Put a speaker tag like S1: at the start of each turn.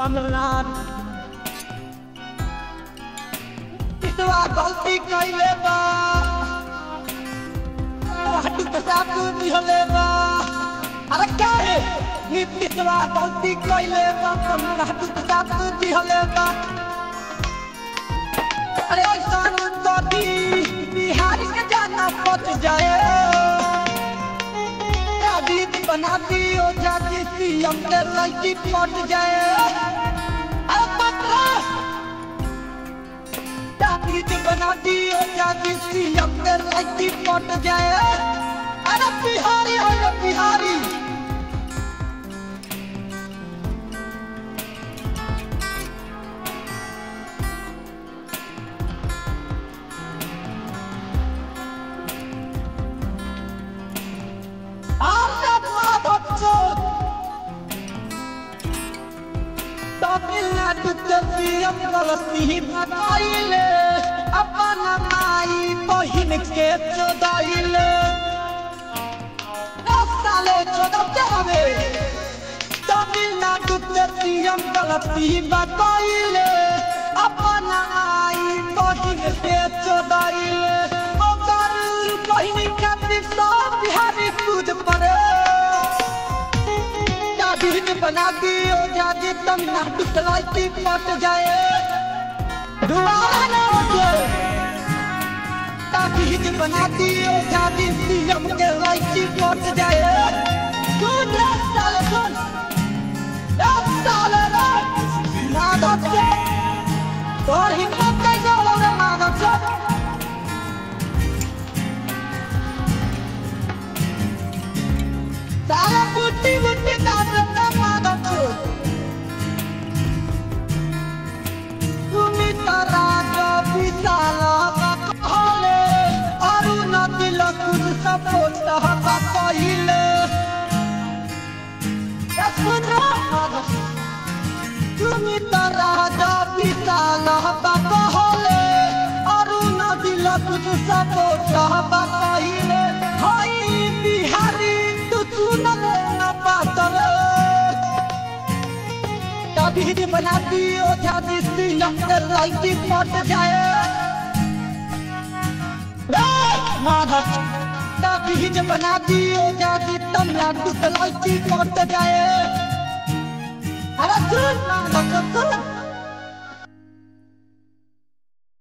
S1: तमिलनाडु पिछवा गलती कइले बा हटू तसाक दिहले बा अरे क्या है नी पिछवा गलती कइले बा हटू तसाक दिहले बा अरे ऐसा नदी बिहार के जाना पच जाए बना दियो जाती सीएम के लड़की पट जाए अरे पत्रा जाती बना दियो जाती सीएम के लड़की पट जाए अरे बिहारी हो बिहारी तमिलनाडु के सीएम गलती बताइले अपन माई बहिन के चोदाइले 10 साले चोदते हवे तमिलनाडु के सीएम गलती बताइले अपन माई बहिन के चोदाइले ओकर बहिन खातिर सब बिहारी कूद पड़े बना दियो जाती तमिलनाडु के लड़की पट जाए दोबारा न उठे ताकि बना दियो जाती सीएम के लड़की पट जाए सुन साले सुन 10 साल माधव से और हिम्मत कैसे होगा माधव से साला बुट्टी बुट्टी बना दियो जाती सीएम के लड़की पट जाए माधव तभी बना दियो जाती तमिलनाडु के लड़की पट जाए अरे सुन माधव